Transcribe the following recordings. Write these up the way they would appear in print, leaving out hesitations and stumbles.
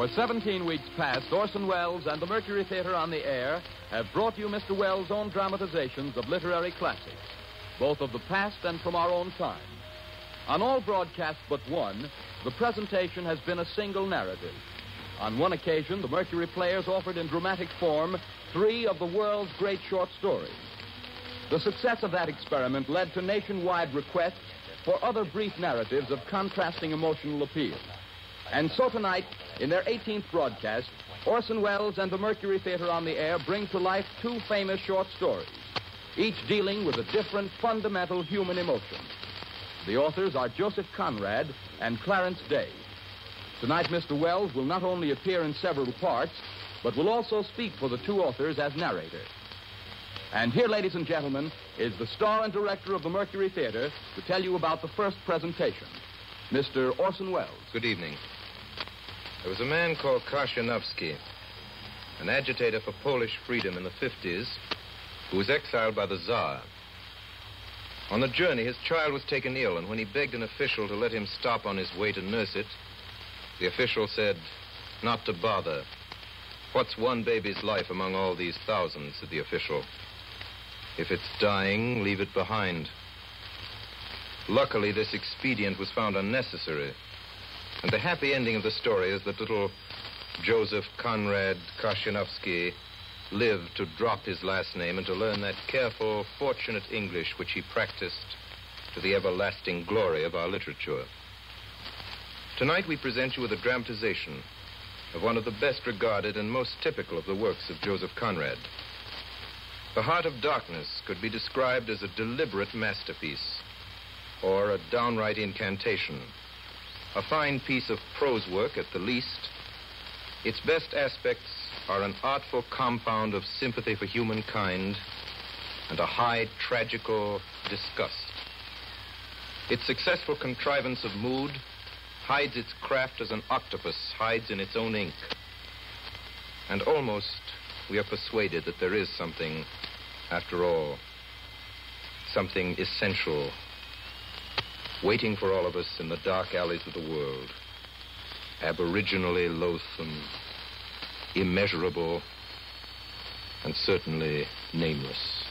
For 17 weeks past, Orson Welles and the Mercury Theater on the Air have brought you Mr. Welles' own dramatizations of literary classics, both of the past and from our own time. On all broadcasts but one, the presentation has been a single narrative. On one occasion, the Mercury players offered in dramatic form 3 of the world's great short stories. The success of that experiment led to nationwide requests for other brief narratives of contrasting emotional appeal. And so tonight, in their 18th broadcast, Orson Welles and the Mercury Theater on the Air bring to life 2 famous short stories, each dealing with a different fundamental human emotion. The authors are Joseph Conrad and Clarence Day. Tonight, Mr. Welles will not only appear in several parts, but will also speak for the 2 authors as narrator. And here, ladies and gentlemen, is the star and director of the Mercury Theater to tell you about the first presentation, Mr. Orson Welles. Good evening. There was a man called Karshanovsky, an agitator for Polish freedom in the 50s, who was exiled by the Tsar. On the journey, his child was taken ill, and when he begged an official to let him stop on his way to nurse it, the official said, "Not to bother. What's one baby's life among all these thousands?" said the official. "If it's dying, leave it behind." Luckily, this expedient was found unnecessary, and the happy ending of the story is that little Joseph Conrad Karshanovsky lived to drop his last name and to learn that careful, fortunate English which he practiced to the everlasting glory of our literature. Tonight we present you with a dramatization of one of the best regarded and most typical of the works of Joseph Conrad. The Heart of Darkness could be described as a deliberate masterpiece, or a downright incantation. A fine piece of prose work at the least. Its best aspects are an artful compound of sympathy for humankind and a high tragical disgust. Its successful contrivance of mood hides its craft as an octopus hides in its own ink. And almost we are persuaded that there is something, after all, something essential, waiting for all of us in the dark alleys of the world, aboriginally loathsome, immeasurable, and certainly nameless.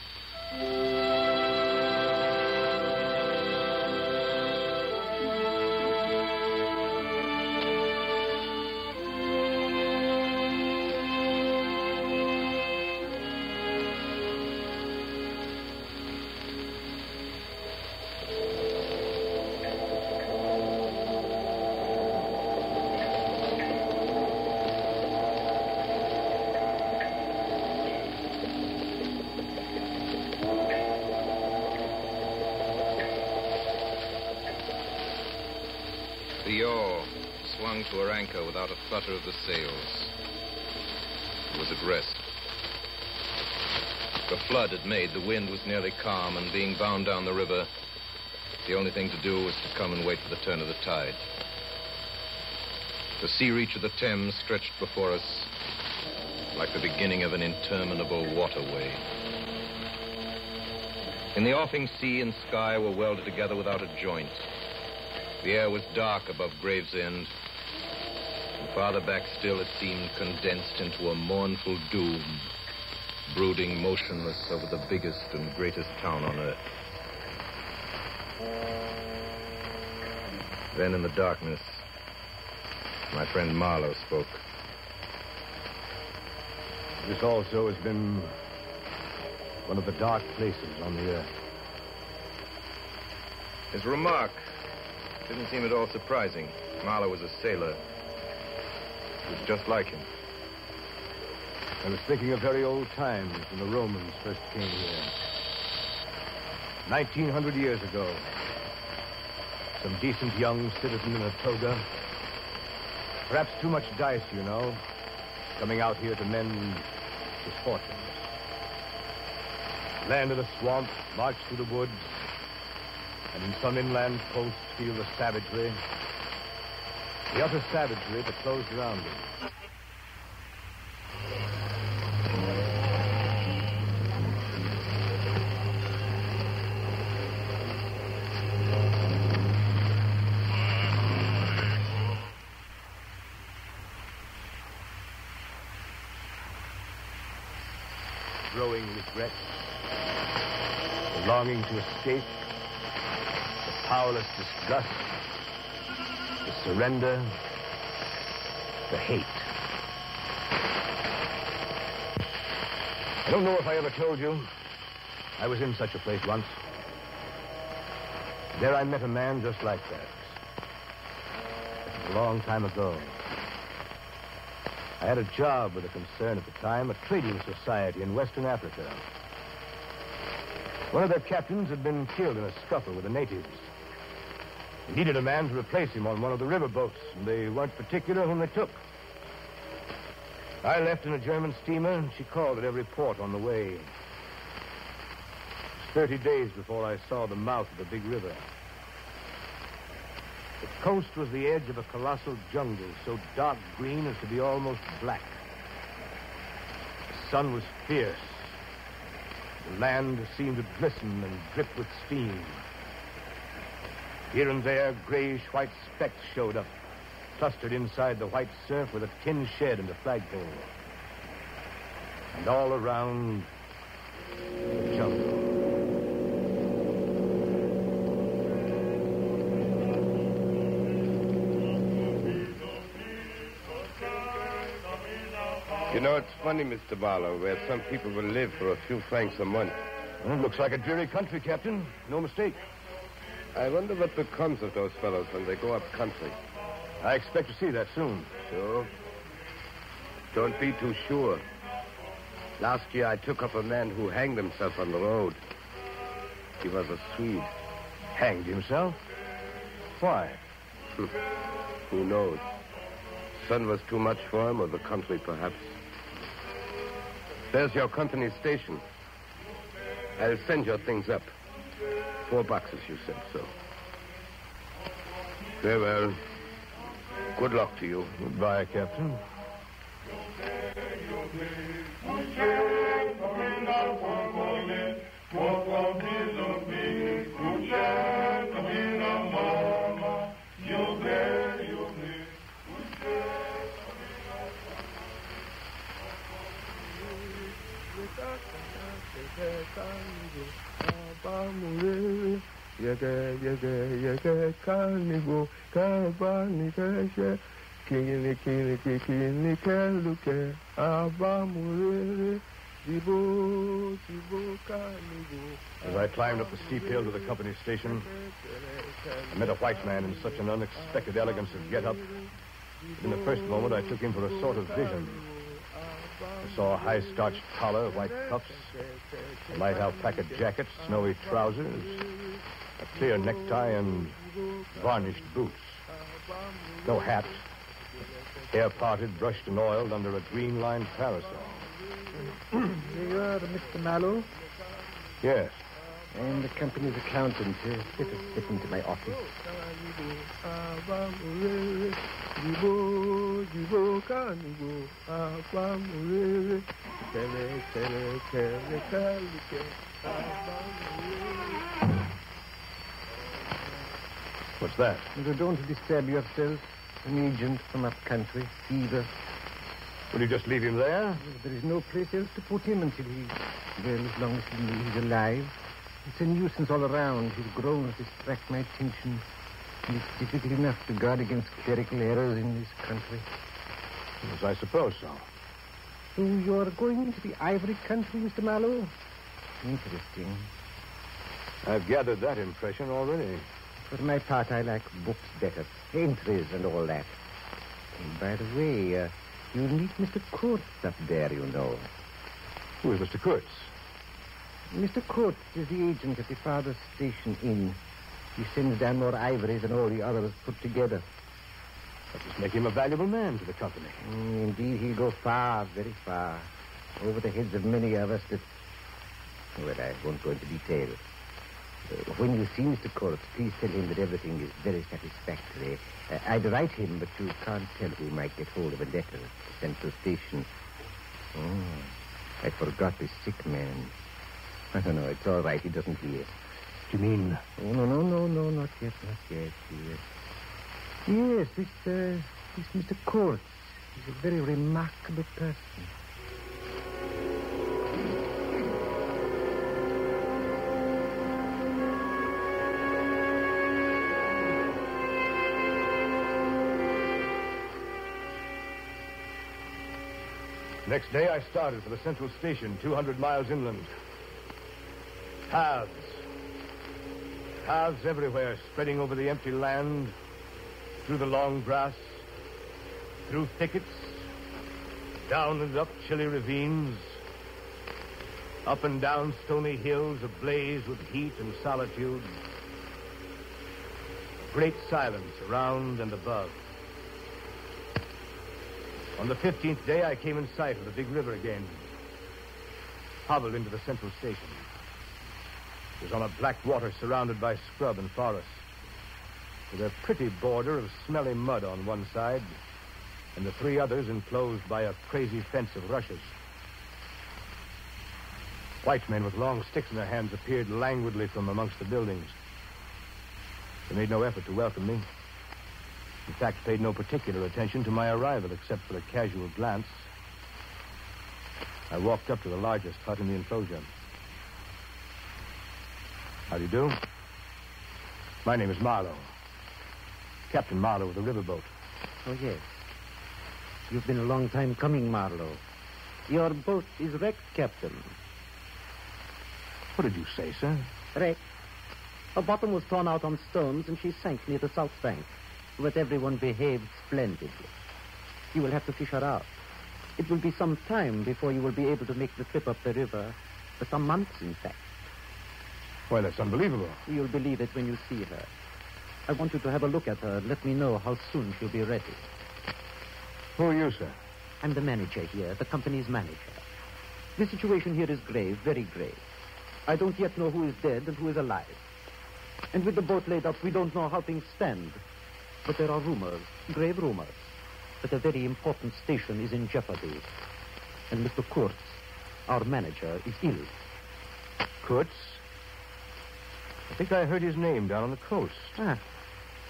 The yawl swung to her anchor without a flutter of the sails. It was at rest. The flood had made, the wind was nearly calm, and being bound down the river, the only thing to do was to come and wait for the turn of the tide. The sea reach of the Thames stretched before us like the beginning of an interminable waterway. In the offing, sea and sky were welded together without a joint. The air was dark above Gravesend, and farther back still it seemed condensed into a mournful doom, brooding motionless over the biggest and greatest town on earth. Then in the darkness, my friend Marlowe spoke. This also has been one of the dark places on the earth. His remark didn't seem at all surprising. Marlowe was a sailor. It was just like him. I was thinking of very old times when the Romans first came here. 1900 years ago. Some decent young citizen in a toga. Perhaps too much dice, you know. Coming out here to mend his fortunes. Land in a swamp, march through the woods, and in some inland coast feel the savagery, the utter savagery that closed around him. growing regret, the longing to escape, the powerless disgust, the surrender, the hate. I don't know if I ever told you. I was in such a place once. There I met a man just like that. It was a long time ago. I had a job with a concern at the time, a trading society in Western Africa. One of their captains had been killed in a scuffle with the natives. They needed a man to replace him on one of the river boats, and they weren't particular whom they took. I left in a German steamer, and she called at every port on the way. It was 30 days before I saw the mouth of the big river. The coast was the edge of a colossal jungle, so dark green as to be almost black. The sun was fierce. The land seemed to glisten and drip with steam. Here and there, grayish-white specks showed up, clustered inside the white surf with a tin shed and a flagpole. And all around, the jungle. You know, it's funny, Mr. Barlow, where some people will live for a few francs a month. Well, it looks like a dreary country, Captain. No mistake. I wonder what becomes of those fellows when they go up country. I expect to see that soon. So? Don't be too sure. Last year, I took up a man who hanged himself on the road. He was a Swede. Hanged himself? Why? Who knows? Sun was too much for him, or the country, perhaps. There's your company station. I'll send your things up. $4, you said so. Very well. Good luck to you. Goodbye, Captain. As I climbed up the steep hill to the company station, I met a white man in such an unexpected elegance of get-up. In the first moment, I took him for a sort of vision. I saw a high-starched collar, white cuffs, a light alpaca jacket, snowy trousers, a clear necktie, and varnished boots. No hat. Hair parted, brushed and oiled under a green-lined parasol. You are Mr. Mallow? Yes. I'm the company's accountant. Let us step into my office. What's that? You don't disturb yourself. An agent from up country, fever. Will you just leave him there? There is no place else to put him until as long as he's alive. It's a nuisance all around. His groans distract my attention. And it's difficult enough to guard against clerical errors in this country. Yes, I suppose so. So you're going to the Ivory Country, Mr. Mallow? Interesting. I've gathered that impression already. For my part, I like books better. Entries and all that. And by the way, you'll meet Mr. Kurtz up there, you know. Who is Mr. Kurtz? Mr. Kurtz is the agent at the farthest station inn. He sends down more ivory than all the others put together. That must make him a valuable man to the company. Indeed, he'll go far, very far. Over the heads of many of us that... Well, I won't go into detail. When you see Mr. Kurtz, please tell him that everything is very satisfactory. I'd write him, but you can't tell who might get hold of a letter at the central station. I forgot this sick man. I don't know. It's all right. He doesn't hear. You mean? Oh, no, not yet. Yes, this Mr. Kurtz. He's a very remarkable person. Next day, I started for the central station, 200 miles inland. Paths. Paths everywhere, spreading over the empty land, through the long grass, through thickets, down and up chilly ravines, up and down stony hills ablaze with heat and solitude. Great silence around and above. On the 15th day, I came in sight of the big river again. Hobbled into the central station. It was on a black water surrounded by scrub and forest, with a pretty border of smelly mud on one side, and the three others enclosed by a crazy fence of rushes. White men with long sticks in their hands appeared languidly from amongst the buildings. They made no effort to welcome me. In fact, paid no particular attention to my arrival, except for a casual glance. I walked up to the largest hut in the enclosure. How do you do? My name is Marlowe. Captain Marlowe of the riverboat. Oh, yes. You've been a long time coming, Marlowe. Your boat is wrecked, Captain. What did you say, sir? Wrecked. Her bottom was torn out on stones, and she sank near the south bank. But everyone behaved splendidly. You will have to fish her out. It will be some time before you will be able to make the trip up the river. For some months, in fact. Well, that's unbelievable. You'll believe it when you see her. I want you to have a look at her and let me know how soon she'll be ready. Who are you, sir? I'm the manager here, the company's manager. The situation here is grave, very grave. I don't yet know who is dead and who is alive. And with the boat laid up, we don't know how things stand. But there are rumors, grave rumors, that a very important station is in jeopardy. And Mr. Kurtz, our manager, is ill. Kurtz? I think I heard his name down on the coast. Ah,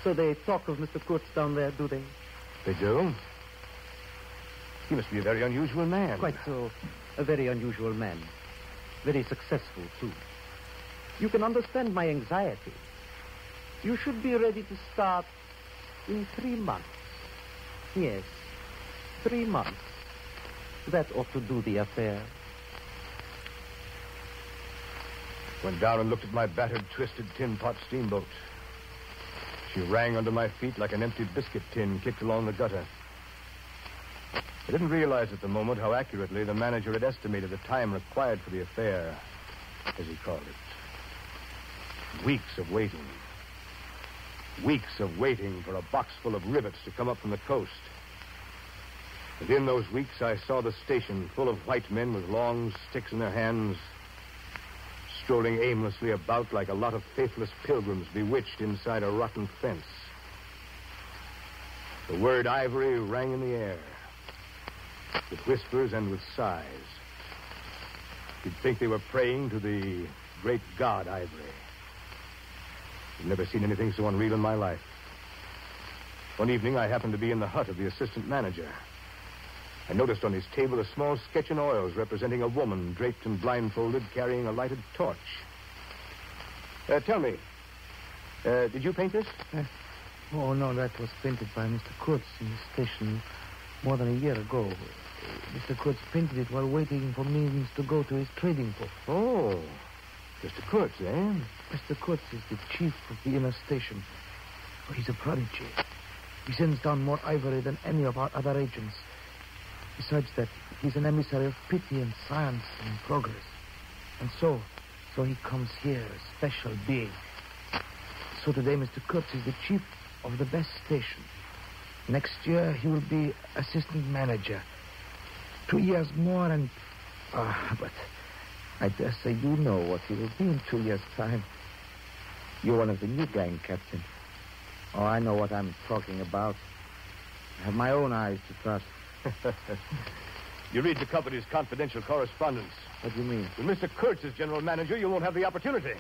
so they talk of Mr. Kurtz down there, do they? They do? He must be a very unusual man. Quite so. A very unusual man. Very successful, too. You can understand my anxiety. You should be ready to start in 3 months. Yes, 3 months. That ought to do the affair. Went down and looked at my battered, twisted tin pot steamboat. She rang under my feet like an empty biscuit tin kicked along the gutter. I didn't realize at the moment how accurately the manager had estimated the time required for the affair, as he called it. Weeks of waiting. Weeks of waiting for a box full of rivets to come up from the coast. And in those weeks, I saw the station full of white men with long sticks in their hands, strolling aimlessly about like a lot of faithless pilgrims bewitched inside a rotten fence. The word ivory rang in the air, with whispers and with sighs. You'd think they were praying to the great god Ivory. I've never seen anything so unreal in my life. One evening, I happened to be in the hut of the assistant manager. I noticed on his table a small sketch in oils representing a woman draped and blindfolded carrying a lighted torch. Tell me, did you paint this? Oh, no, that was painted by Mr. Kurtz in the station more than a year ago. Mr. Kurtz painted it while waiting for means to go to his trading post. Oh, Mr. Kurtz, eh? Mr. Kurtz is the chief of the inner station. Oh, he's a prodigy. He sends down more ivory than any of our other agents. Besides that, he's an emissary of pity and science and progress. And so he comes here, a special being. So today, Mr. Kurtz is the chief of the best station. Next year, he will be assistant manager. 2 years more and... but I dare say you know what he will be in 2 years' time. You're one of the new gang, Captain. Oh, I know what I'm talking about. I have my own eyes to trust. You read the company's confidential correspondence. What do you mean? With Mr. Kurtz as general manager, you won't have the opportunity.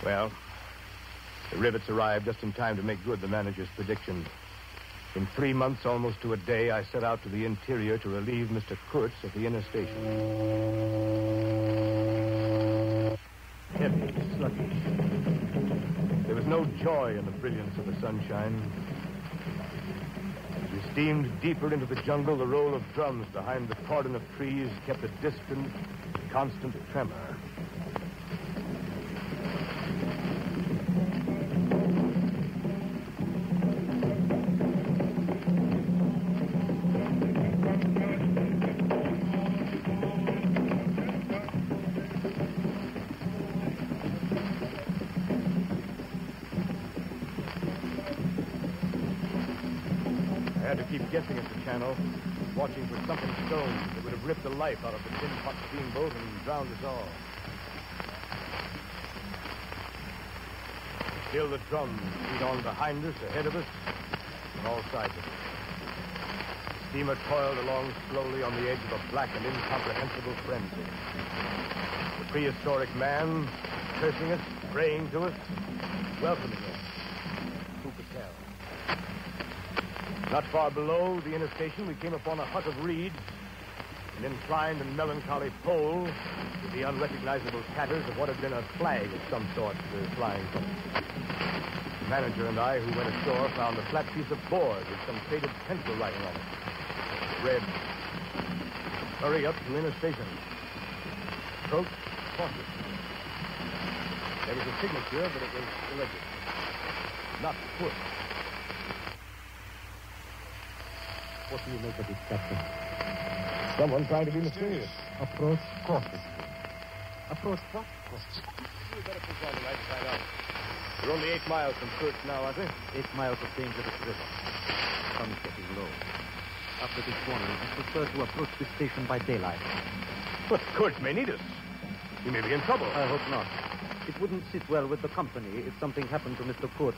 Well, the rivets arrived just in time to make good the manager's prediction. In 3 months, almost to a day, I set out to the interior to relieve Mr. Kurtz at the inner station. Heavy, sluggish. There was no joy in the brilliance of the sunshine. As We steamed deeper into the jungle. The roll of drums behind the cordon of trees kept a distant, constant tremor. I had to keep guessing at the channel, watching for something stone that would have ripped the life out of the tin pot steamboat and drowned us all. Still the drums beat on behind us, ahead of us, on all sides of us. The steamer toiled along slowly on the edge of a black and incomprehensible frenzy. The prehistoric man, cursing us, praying to us, welcoming us. Who could tell? Not far below the inner station, we came upon a hut of reeds, an inclined and melancholy pole with the unrecognizable tatters of what had been a flag of some sort flying from it. The manager and I, who went ashore, found a flat piece of board with some faded pencil writing on it. It read, "Hurry up to inner station. Approach cautiously." There was a signature, but it was illegible. Not put. What do you make of it, Captain? Someone trying to be mysterious. Approach cautiously. Approach what? We better push on the right side out. We're only 8 miles from Kurtz now, aren't we? 8 miles of dangerous river. Sun's getting low. After this warning, I prefer to approach the station by daylight. But Kurtz may need us. He may be in trouble. I hope not. It wouldn't sit well with the company if something happened to Mr. Kurtz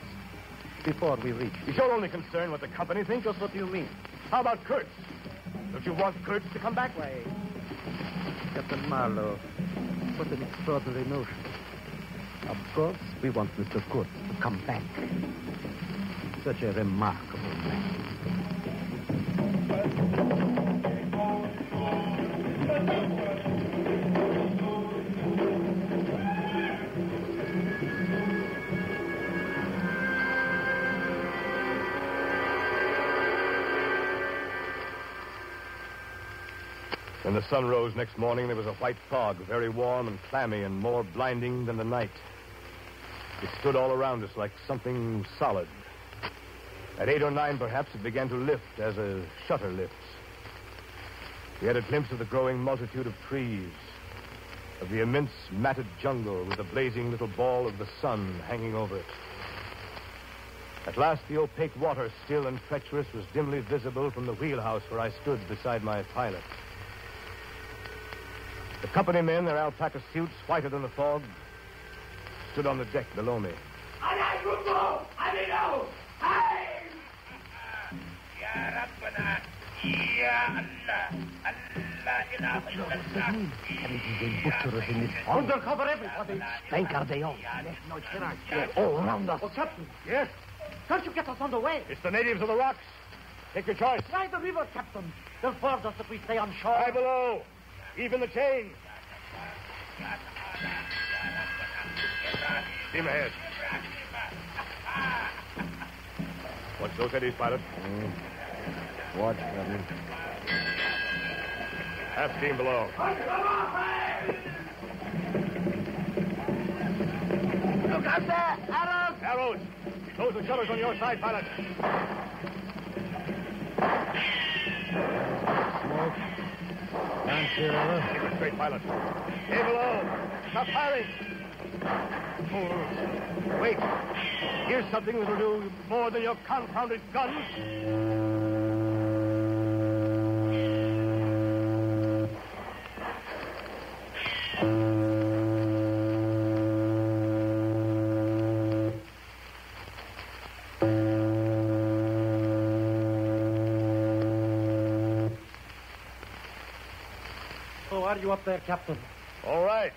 before we reach. Is your only concern what the company thinks? Just what do you mean? How about Kurtz? Don't you want Kurtz to come back? Why, Captain Marlowe, what an extraordinary notion. Of course, we want Mr. Kurtz to come back. Such a remarkable man. When the sun rose next morning, there was a white fog, very warm and clammy and more blinding than the night. It stood all around us like something solid. At 8 or 9, perhaps, it began to lift as a shutter lifts. We had a glimpse of the growing multitude of trees, of the immense matted jungle with the blazing little ball of the sun hanging over it. At last, the opaque water, still and treacherous, was dimly visible from the wheelhouse where I stood beside my pilot. The company men, their alpaca suits whiter than the fog, stood on the deck below me. Undercover, everybody. Spanker they all. All around us. Oh, Captain. Yes? Can't you get us on the way? It's the natives of the rocks. Take your choice. Try the river, Captain. They'll force us if we stay on shore. High below. Even the chain. Steam ahead. Watch those eddies, pilot. Watch, Captain. Half steam below. Look out there! Arrows! Arrows! Close the shutters on your side, pilot. Smoke. Can't hear her. Keep it straight, pilot. Stay below. Stop firing. Oh, wait. Here's something that'll do more than your confounded guns. How are you up there, Captain? All right.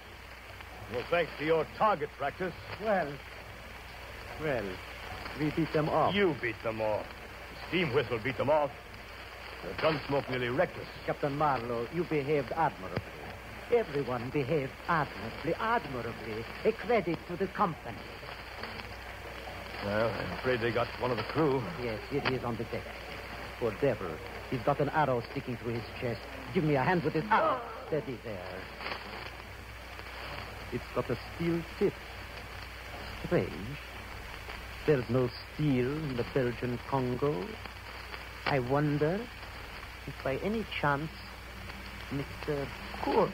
Well, thanks to your target practice. Well, we beat them off. You beat them off. The steam whistle beat them off. The gun smoke nearly wrecked us. Captain Marlowe, you behaved admirably. Everyone behaved admirably. A credit to the company. Well, I'm afraid they got one of the crew. Yes, here he is on the deck. Poor devil. He's got an arrow sticking through his chest. Give me a hand with this arrow. Steady there. It's got a steel tip. Strange. There's no steel in the Belgian Congo. I wonder if by any chance Mr. Kurtz.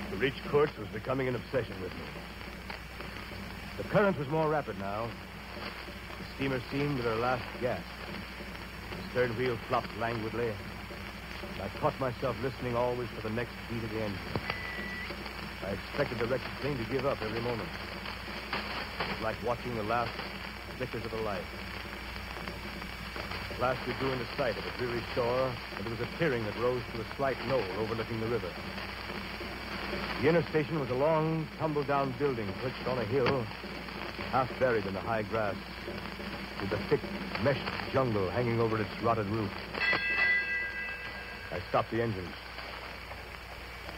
To reach Kurtz was becoming an obsession with me. The current was more rapid now. The steamer seemed at her last gasp. The stern wheel flopped languidly. And I caught myself listening always for the next beat of the engine. I expected the wretched thing to give up every moment. It was like watching the last flickers of a light. At last we drew into sight of a dreary shore, and there was a clearing that rose to a slight knoll overlooking the river. The inner station was a long, tumble-down building perched on a hill, half buried in the high grass, with the thick, meshed jungle hanging over its rotted roof. I stopped the engines.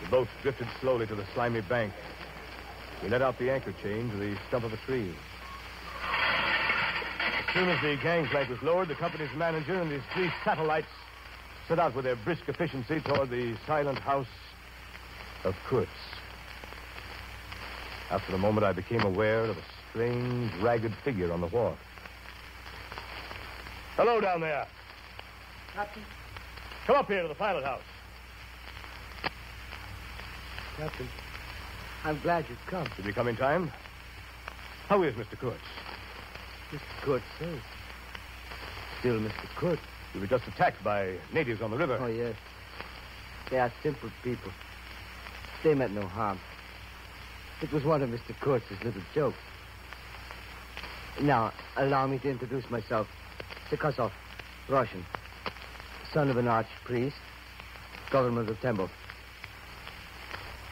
The boat drifted slowly to the slimy bank. We let out the anchor chain to the stump of a tree. As soon as the gangplank was lowered, the company's manager and his 3 satellites set out with their brisk efficiency toward the silent house of Kurtz. After a moment, I became aware of a strange, ragged figure on the wharf. Hello down there. Captain. Come up here to the pilot house. Captain, I'm glad you've come. Did we come in time? How is Mr. Kurtz? Mr. Kurtz, sir. Still Mr. Kurtz. We were just attacked by natives on the river. Oh, yes. They are simple people. They meant no harm. It was one of Mr. Kurtz's little jokes. Now, allow me to introduce myself. Sekasov, Russian. Son of an archpriest, government of Tembo.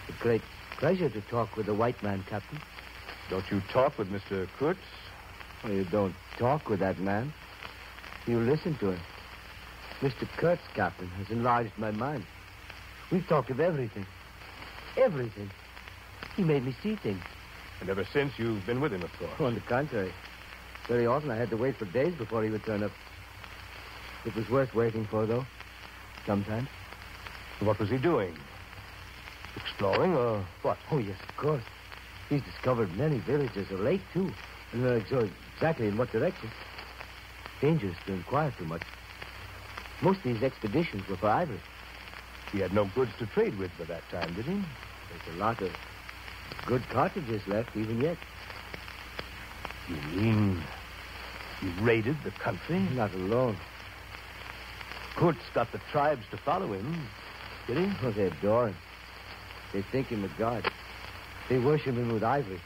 A great pleasure to talk with a white man, Captain. Don't you talk with Mr. Kurtz? Well, you don't talk with that man. You listen to him. Mr. Kurtz, Captain, has enlarged my mind. We've talked of everything. Everything. He made me see things. And ever since, you've been with him, of course. On the contrary. Very often I had to wait for days before he would turn up. It was worth waiting for, though. Sometimes. What was he doing? Exploring, or what? Oh, yes, of course. He's discovered many villages of late, too. And so exactly in what direction. Dangerous to inquire too much. Most of these expeditions were for ivory. He had no goods to trade with by that time, did he? There's a lot of good cartridges left even yet. You mean he raided the country? Not alone. Kurtz got the tribes to follow him, did he? Oh, they adore him. They think him a god. They worship him with ivory.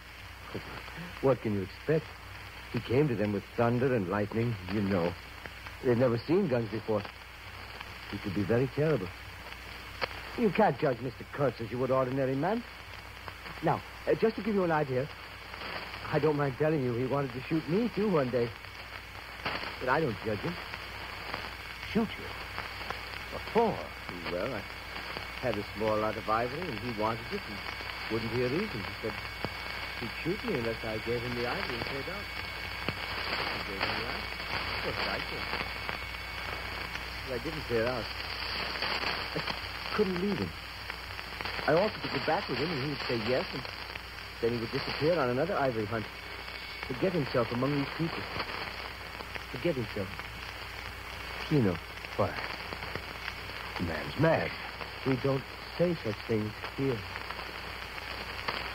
What can you expect? He came to them with thunder and lightning, you know. They've never seen guns before. He could be very terrible. You can't judge Mr. Kurtz as you would ordinary man. Now, just to give you an idea, I don't mind telling you he wanted to shoot me, too, one day. But I don't judge him. Shoot you? What for? Well, I had a small lot of ivory, and he wanted it, and wouldn't hear reason. He said he'd shoot me unless I gave him the ivory and paid out. I gave him the ivory. Of course, I did. But I didn't clear out. I couldn't leave him. I offered to go back with him, and he would say yes, and then he would disappear on another ivory hunt. Forget himself among these people. Forget himself. You know. Why? The man's mad. We don't say such things here.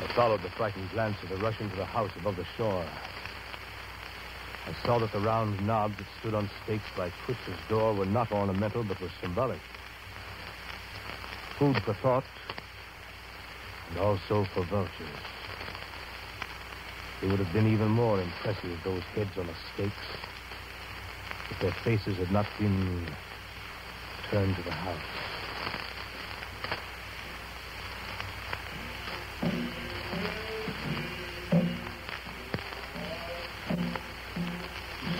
I followed the frightened glance of the Russian to the house above the shore. I saw that the round knobs that stood on stakes by Kurtz's door were not ornamental, but were symbolic. Food for thought, and also for vultures. They would have been even more impressive, those heads on the stakes, if their faces had not been turned to the house.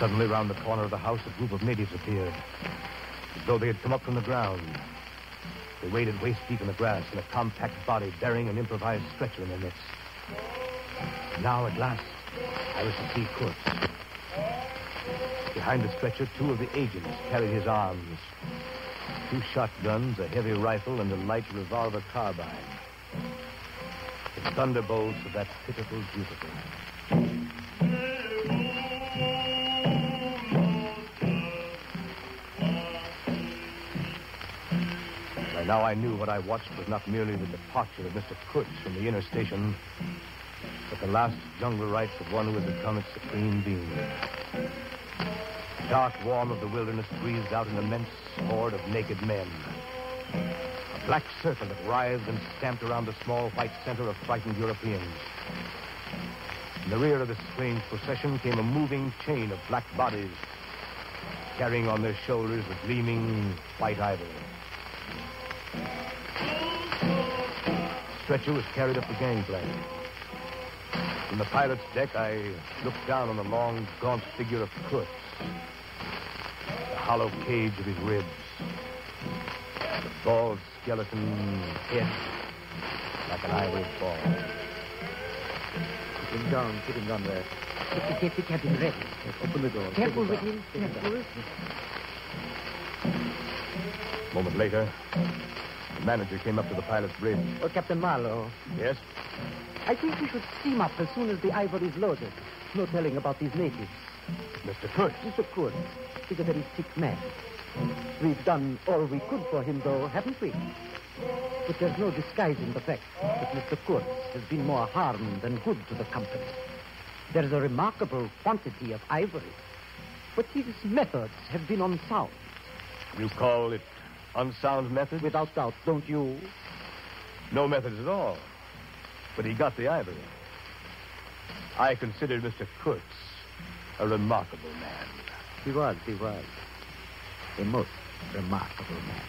Suddenly, round the corner of the house, a group of natives appeared, as though they had come up from the ground. They waded waist-deep in the grass in a compact body bearing an improvised stretcher in their midst. Now, at last, I was to see Kurtz. Behind the stretcher, two of the agents carried his arms. 2 shotguns, a heavy rifle, and a light revolver carbine. The thunderbolts of that pitiful Jupiter. By now I knew what I watched was not merely the departure of Mr. Kurtz from the inner station, but the last jungle rites of one who had become its supreme being. The dark warm of the wilderness breathed out an immense horde of naked men. A black circle that writhed and stamped around the small white center of frightened Europeans. In the rear of this strange procession came a moving chain of black bodies, carrying on their shoulders the gleaming white ivory. The stretcher was carried up the gangplank. From the pilot's deck, I looked down on the long, gaunt figure of Kurtz, the hollow cage of his ribs, the bald skeleton head like an ivory ball. Put him down there. Get the cabin ready. Open the door. Careful with him. Careful. A moment later, the manager came up to the pilot's bridge. Oh, Captain Marlowe. Yes? I think we should steam up as soon as the ivory's loaded. No telling about these natives. Mr. Kurtz. Mr. Kurtz is a very sick man. We've done all we could for him, though, haven't we? But there's no disguising the fact that Mr. Kurtz has been more harm than good to the company. There's a remarkable quantity of ivory, but his methods have been unsound. You call it unsound methods? Without doubt, don't you? No methods at all. But he got the ivory. I considered Mr. Kurtz a remarkable man. He was. A most remarkable man.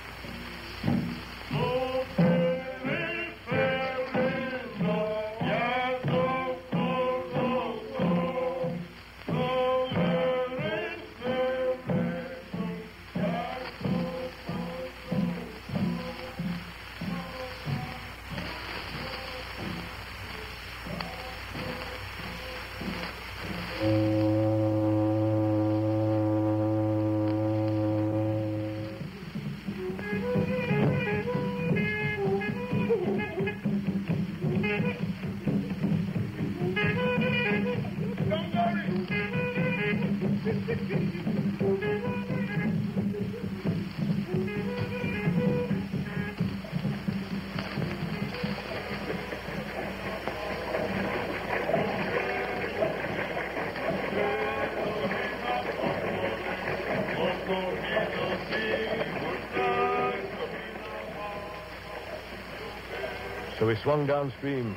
So we swung downstream,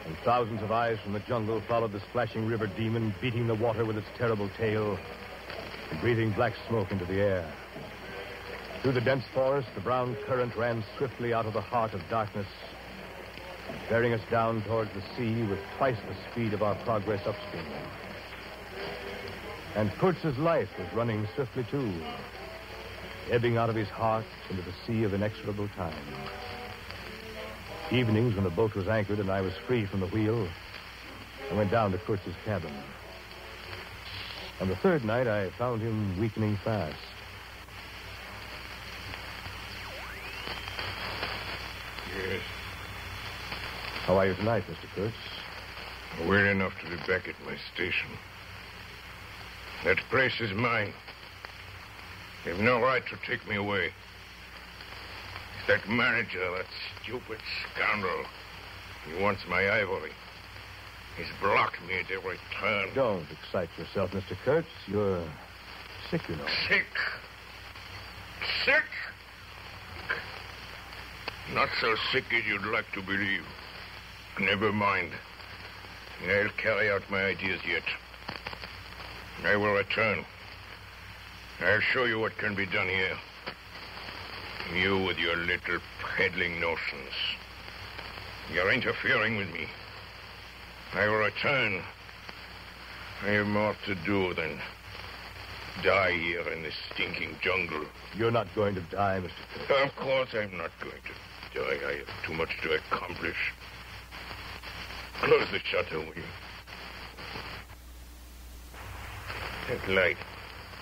and thousands of eyes from the jungle followed the splashing river demon, beating the water with its terrible tail and breathing black smoke into the air. Through the dense forest, the brown current ran swiftly out of the heart of darkness, bearing us down towards the sea with twice the speed of our progress upstream. And Kurtz's life was running swiftly, too, ebbing out of his heart into the sea of inexorable time. Evenings, when the boat was anchored and I was free from the wheel, I went down to Kurtz's cabin. On the third night, I found him weakening fast. Yes. How are you tonight, Mr. Kurtz? Well enough to be back at my station. That place is mine. You've no right to take me away. That manager, that stupid scoundrel, he wants my ivory. He's blocked me at every turn. Don't excite yourself, Mr. Kurtz. You're sick, you know. Sick? Sick? Not so sick as you'd like to believe. Never mind. I'll carry out my ideas yet. I will return. I'll show you what can be done here. You with your little peddling notions. You're interfering with me. I will return. I have more to do than die here in this stinking jungle. You're not going to die, Mr. Kurtz. Of course I'm not going to die. I have too much to accomplish. Close the shutter, will you? That light.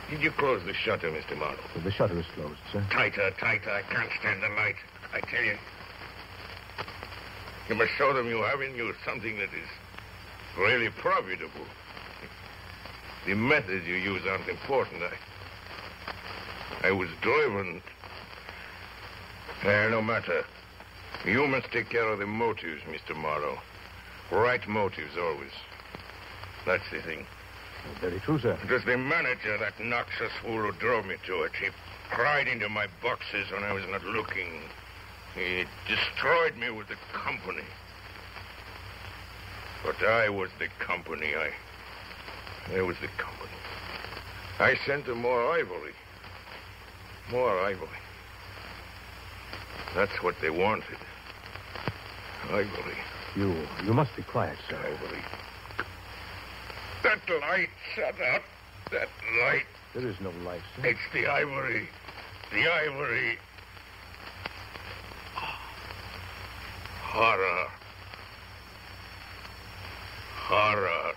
Did you close the shutter, Mr. Marlowe? The shutter is closed, sir. Tighter, tighter. I can't stand the light. I tell you. You must show them you have in you something that is really profitable. The methods you use aren't important. I was driven. No matter. You must take care of the motives, Mr. Morrow. Right motives, always. That's the thing. Very true, sir. It was the manager, that noxious fool, who drove me to it. He pried into my boxes when I was not looking. He destroyed me with the company. But I was the company. I was the company. I sent them more ivory. More ivory. That's what they wanted. Ivory. You must be quiet, sir. Ivory. That light, shut up. That light. There is no light, sir. It's the ivory. The ivory. Horror. Horror.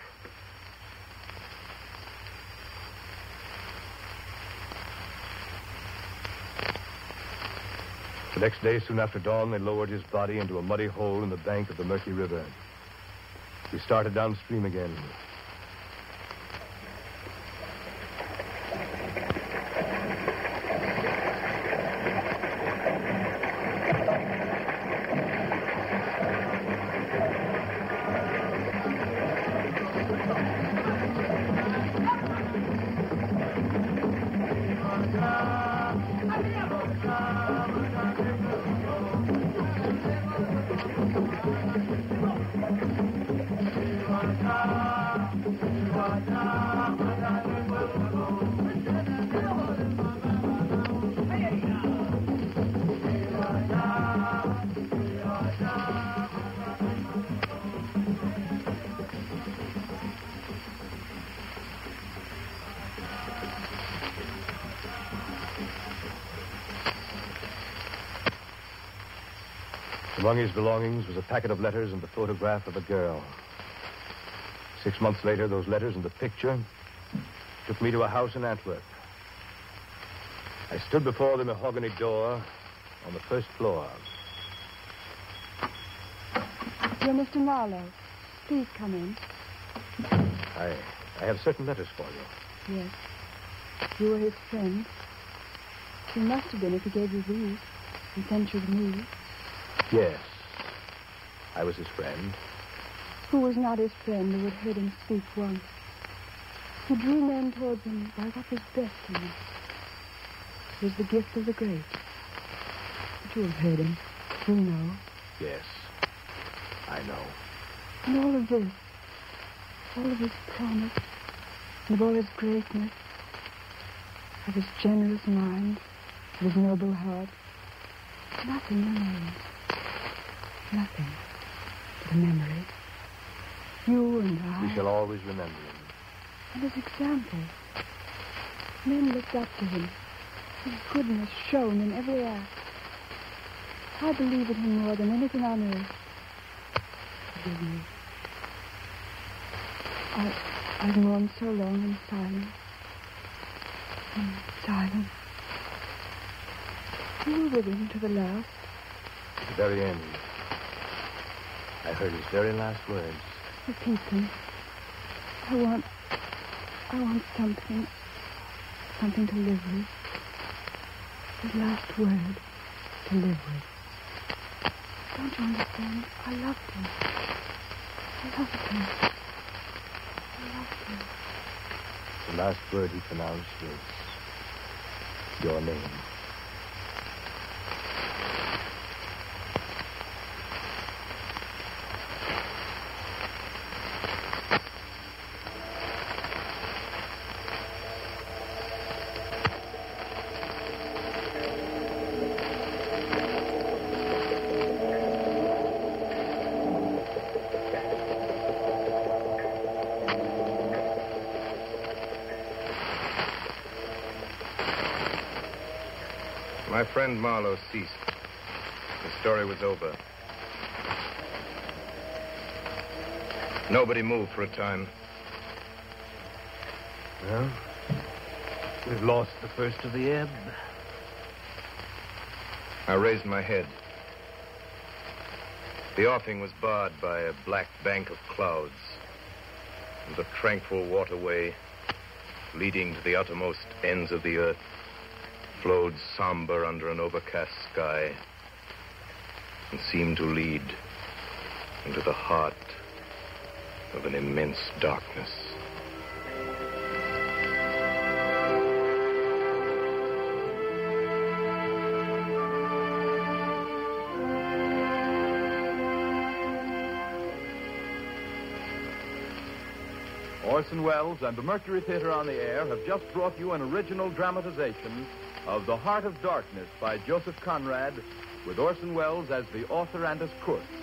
The next day, soon after dawn, they lowered his body into a muddy hole in the bank of the murky river. We started downstream again. Among his belongings was a packet of letters and the photograph of a girl. 6 months later, those letters and the picture took me to a house in Antwerp. I stood before the mahogany door on the first floor. Dear Mr. Marlowe, please come in. I have certain letters for you. Yes. You were his friend. He must have been if he gave you these and sent you to me. Yes. I was his friend. Who was not his friend who had heard him speak once? Who drew men towards him by what was best in them? It was the gift of the great. But you have heard him. You know. Yes. I know. And all of this, all of his promise, and of all his greatness, of his generous mind, of his noble heart, nothing remains. Nothing but a memory. You and I. We shall always remember him. And his example. Men looked up to him. His goodness shone in every act. I believe in him more than anything on earth. Forgive me. I've mourned so long in silence. In silence. You were with him to the last. At the very end. I heard his very last words. Repeat them. I want something to live with. His last word to live with. Don't you understand? I loved him. I loved him. I loved him. The last word he pronounced was your name. My friend Marlowe ceased. The story was over. Nobody moved for a time. Well, we've lost the first of the ebb. I raised my head. The offing was barred by a black bank of clouds, and the tranquil waterway leading to the uttermost ends of the earth flowed somber under an overcast sky and seemed to lead into the heart of an immense darkness. Orson Welles and the Mercury Theater on the Air have just brought you an original dramatization of The Heart of Darkness by Joseph Conrad, with Orson Welles as the author and as Kurtz.